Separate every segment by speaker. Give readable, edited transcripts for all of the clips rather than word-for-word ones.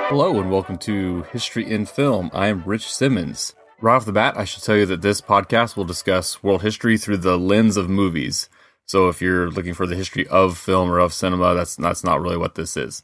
Speaker 1: Hello and welcome to History in Film. I am Rich Simmons. Right off the bat, I should tell you that this podcast will discuss world history through the lens of movies. So if you're looking for the history of film or of cinema, that's not really what this is.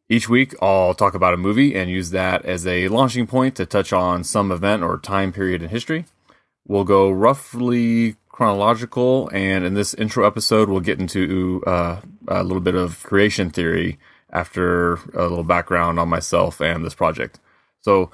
Speaker 1: Each week, I'll talk about a movie and use that as a launching point to touch on some event or time period in history. We'll go roughly chronological, and in this intro episode, we'll get into a little bit of creation theory after a little background on myself and this project. So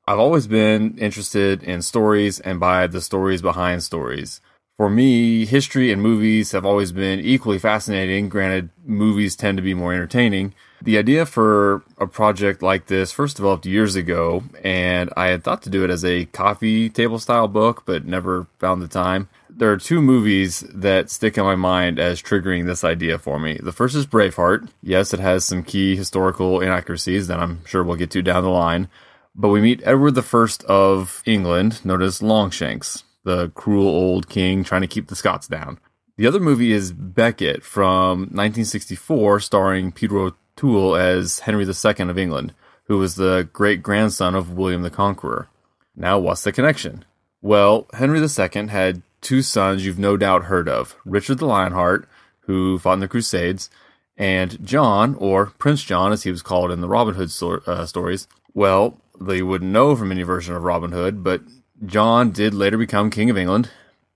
Speaker 1: I've always been interested in stories and by the stories behind stories. For me, history and movies have always been equally fascinating. Granted, movies tend to be more entertaining. The idea for a project like this first developed years ago, and I had thought to do it as a coffee table style book, but never found the time. There are two movies that stick in my mind as triggering this idea for me. The first is Braveheart. Yes, it has some key historical inaccuracies that I'm sure we'll get to down the line. But we meet Edward I of England, known as Longshanks, the cruel old king trying to keep the Scots down. The other movie is Becket from 1964, starring Peter O'Toole as Henry II of England, who was the great-grandson of William the Conqueror. Now, what's the connection? Well, Henry II had two sons you've no doubt heard of, Richard the Lionheart, who fought in the Crusades, and John, or Prince John, as he was called in the Robin Hood stories. Well, they wouldn't know from any version of Robin Hood, but John did later become King of England.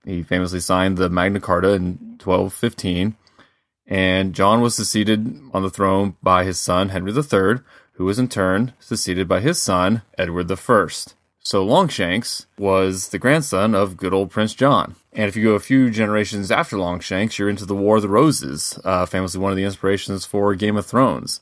Speaker 1: He famously signed the Magna Carta in 1215, and John was succeeded on the throne by his son, Henry III, who was in turn succeeded by his son, Edward I. So Longshanks was the grandson of good old Prince John. And if you go a few generations after Longshanks, you're into the War of the Roses, famously one of the inspirations for Game of Thrones.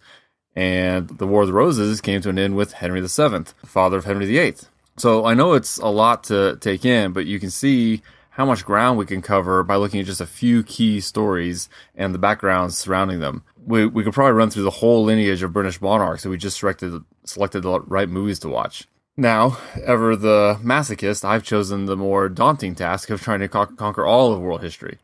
Speaker 1: And the War of the Roses came to an end with Henry VII, father of Henry VIII. So I know it's a lot to take in, but you can see how much ground we can cover by looking at just a few key stories and the backgrounds surrounding them. We could probably run through the whole lineage of British monarchs if we just selected the right movies to watch. Now, ever the masochist, I've chosen the more daunting task of trying to conquer all of world history.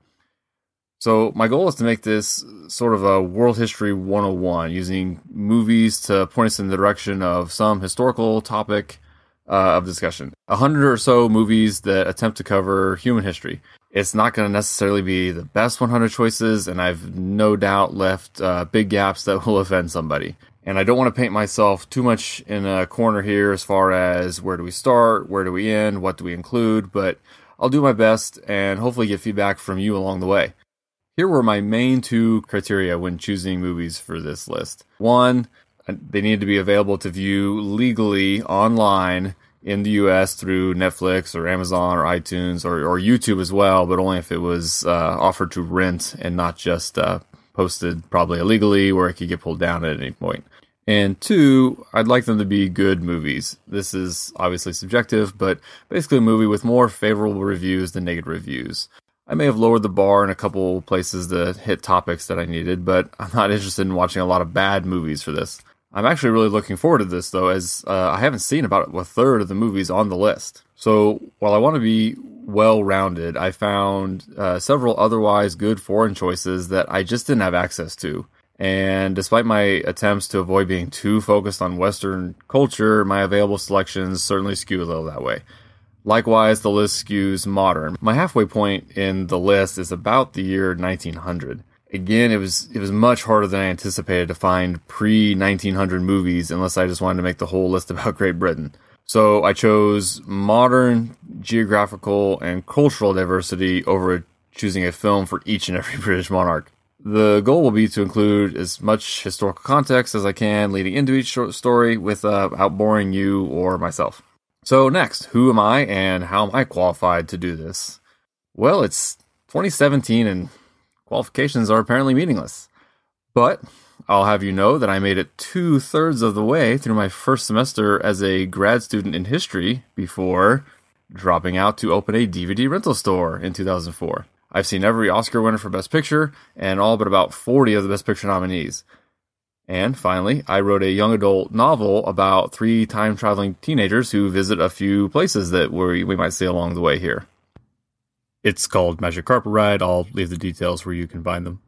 Speaker 1: So my goal is to make this sort of a world history 101, using movies to point us in the direction of some historical topic of discussion. 100 or so movies that attempt to cover human history. It's not going to necessarily be the best 100 choices, and I've no doubt left big gaps that will offend somebody. And I don't want to paint myself too much in a corner here as far as where do we start, where do we end, what do we include, but I'll do my best and hopefully get feedback from you along the way. Here were my main two criteria when choosing movies for this list. One, they needed to be available to view legally online in the US through Netflix or Amazon or iTunes or YouTube as well, but only if it was offered to rent and not just posted probably illegally where it could get pulled down at any point. And two, I'd like them to be good movies. This is obviously subjective, but basically a movie with more favorable reviews than negative reviews. I may have lowered the bar in a couple places to hit topics that I needed, but I'm not interested in watching a lot of bad movies for this. I'm actually really looking forward to this, though, as I haven't seen about a third of the movies on the list. So while I want to be well-rounded, I found several otherwise good foreign choices that I just didn't have access to. And despite my attempts to avoid being too focused on Western culture, my available selections certainly skew a little that way. Likewise, the list skews modern. My halfway point in the list is about the year 1900. Again, it was much harder than I anticipated to find pre-1900 movies unless I just wanted to make the whole list about Great Britain. So I chose modern geographical and cultural diversity over choosing a film for each and every British monarch. The goal will be to include as much historical context as I can leading into each short story without boring you or myself. So next, who am I and how am I qualified to do this? Well, it's 2017 and qualifications are apparently meaningless. But I'll have you know that I made it 2/3 of the way through my first semester as a grad student in history before dropping out to open a DVD rental store in 2004. I've seen every Oscar winner for Best Picture and all but about 40 of the Best Picture nominees. And finally, I wrote a young adult novel about 3 time-traveling teenagers who visit a few places that we might see along the way here. It's called Magic Carpet Ride. I'll leave the details where you can find them.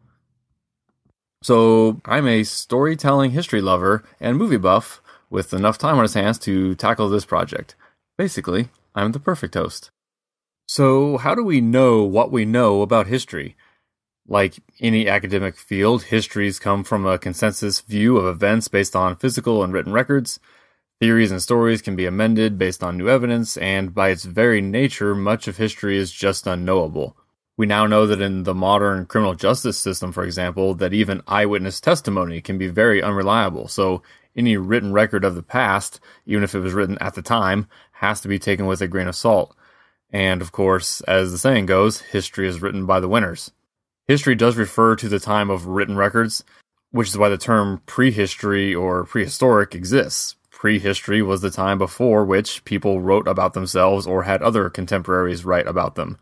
Speaker 1: So I'm a storytelling history lover and movie buff with enough time on his hands to tackle this project. Basically, I'm the perfect host. So, how do we know what we know about history? Like any academic field, histories come from a consensus view of events based on physical and written records. Theories and stories can be amended based on new evidence, and by its very nature, much of history is just unknowable. We now know that in the modern criminal justice system, for example, that even eyewitness testimony can be very unreliable, so any written record of the past, even if it was written at the time, has to be taken with a grain of salt. And of course, as the saying goes, history is written by the winners. History does refer to the time of written records, which is why the term prehistory or prehistoric exists. Prehistory was the time before which people wrote about themselves or had other contemporaries write about them.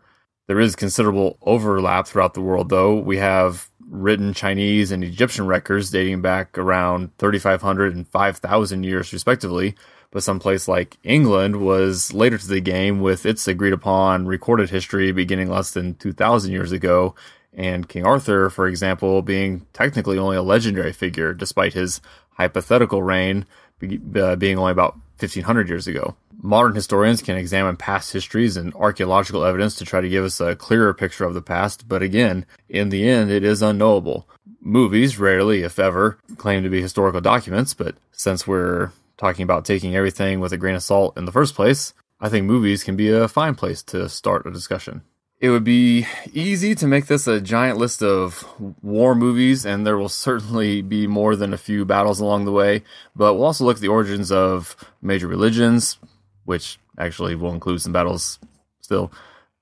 Speaker 1: There is considerable overlap throughout the world, though. We have written Chinese and Egyptian records dating back around 3,500 and 5,000 years, respectively, but some place like England was later to the game with its agreed-upon recorded history beginning less than 2,000 years ago, and King Arthur, for example, being technically only a legendary figure, despite his hypothetical reign being only about 1,500 years ago. Modern historians can examine past histories and archaeological evidence to try to give us a clearer picture of the past, but again, in the end, it is unknowable. Movies rarely, if ever, claim to be historical documents, but since we're talking about taking everything with a grain of salt in the first place, I think movies can be a fine place to start a discussion. It would be easy to make this a giant list of war movies, and there will certainly be more than a few battles along the way, but we'll also look at the origins of major religions, which actually will include some battles still.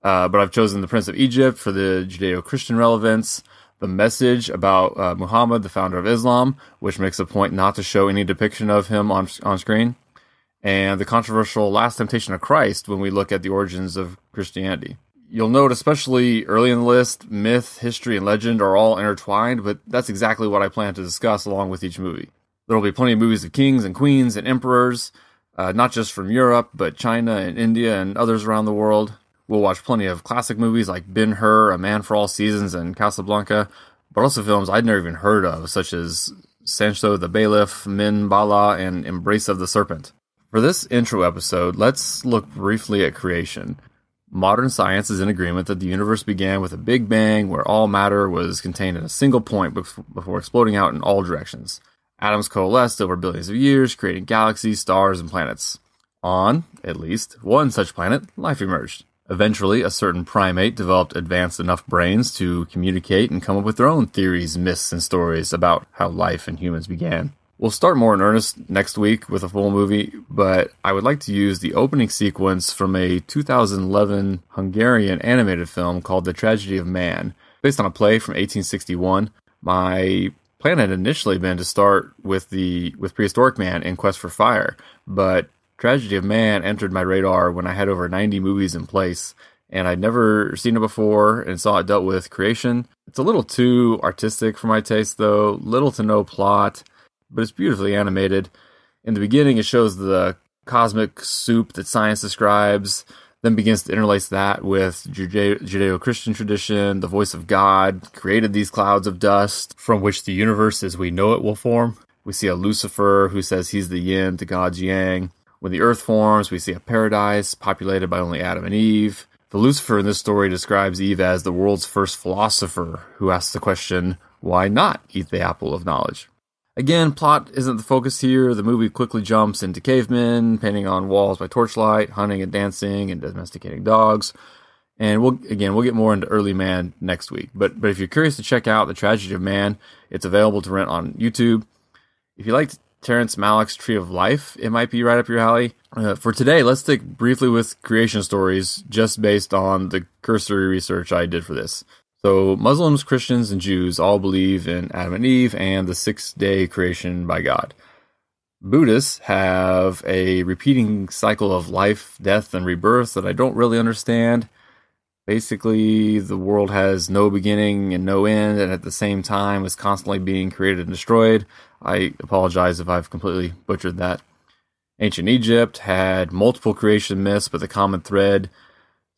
Speaker 1: But I've chosen the Prince of Egypt for the Judeo-Christian relevance, the message about Muhammad, the founder of Islam, which makes a point not to show any depiction of him on screen, and the controversial Last Temptation of Christ when we look at the origins of Christianity. You'll note, especially early in the list, myth, history, and legend are all intertwined, but that's exactly what I plan to discuss along with each movie. There will be plenty of movies of kings and queens and emperors, not just from Europe, but China and India and others around the world. We'll watch plenty of classic movies like Ben-Hur, A Man for All Seasons, and Casablanca, but also films I'd never even heard of, such as Sancho the Bailiff, Min Bala, and Embrace of the Serpent. For this intro episode, let's look briefly at creation. Modern science is in agreement that the universe began with a big bang where all matter was contained in a single point before exploding out in all directions. Atoms coalesced over billions of years, creating galaxies, stars, and planets. On, at least, one such planet, life emerged. Eventually, a certain primate developed advanced enough brains to communicate and come up with their own theories, myths, and stories about how life and humans began. We'll start more in earnest next week with a full movie, but I would like to use the opening sequence from a 2011 Hungarian animated film called The Tragedy of Man, based on a play from 1861. My plan had initially been to start with Prehistoric Man in Quest for Fire, but Tragedy of Man entered my radar when I had over 90 movies in place, and I'd never seen it before and saw it dealt with creation. It's a little too artistic for my taste, though, little to no plot, but it's beautifully animated. In the beginning, it shows the cosmic soup that science describes, then begins to interlace that with Judeo-Christian tradition. The voice of God created these clouds of dust from which the universe as we know it will form. We see a Lucifer who says he's the yin to God's yang. When the earth forms, we see a paradise populated by only Adam and Eve. The Lucifer in this story describes Eve as the world's first philosopher who asks the question, why not eat the apple of knowledge? Again, plot isn't the focus here. The movie quickly jumps into cavemen, painting on walls by torchlight, hunting and dancing, and domesticating dogs. And we'll get more into early man next week. But if you're curious to check out The Tragedy of Man, it's available to rent on YouTube. If you liked Terrence Malick's Tree of Life, it might be right up your alley. For today, let's stick briefly with creation stories, just based on the cursory research I did for this. So Muslims, Christians, and Jews all believe in Adam and Eve and the six-day creation by God. Buddhists have a repeating cycle of life, death, and rebirth that I don't really understand. Basically, the world has no beginning and no end, and at the same time is constantly being created and destroyed. I apologize if I've completely butchered that. Ancient Egypt had multiple creation myths, but the common thread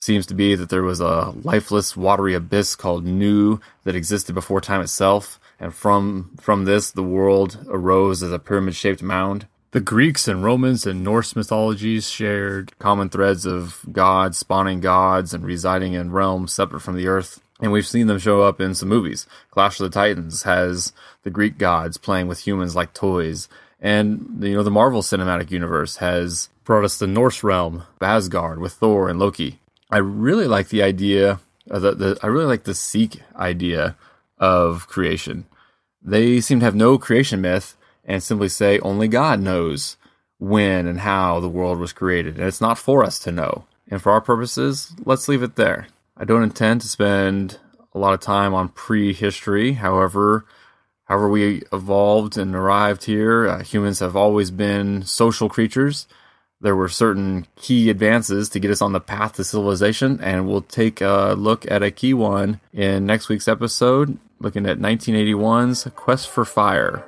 Speaker 1: seems to be that there was a lifeless, watery abyss called Nu that existed before time itself, and from this, the world arose as a pyramid-shaped mound. The Greeks and Romans and Norse mythologies shared common threads of gods spawning gods and residing in realms separate from the earth. And we've seen them show up in some movies. Clash of the Titans has the Greek gods playing with humans like toys. And, the Marvel Cinematic Universe has brought us the Norse realm, Asgard, with Thor and Loki. I really like the idea, I really like the Sikh idea of creation. They seem to have no creation myth and simply say only God knows when and how the world was created. And it's not for us to know. And for our purposes, let's leave it there. I don't intend to spend a lot of time on prehistory. However we evolved and arrived here, humans have always been social creatures. There were certain key advances to get us on the path to civilization, and we'll take a look at a key one in next week's episode, looking at 1981's Quest for Fire.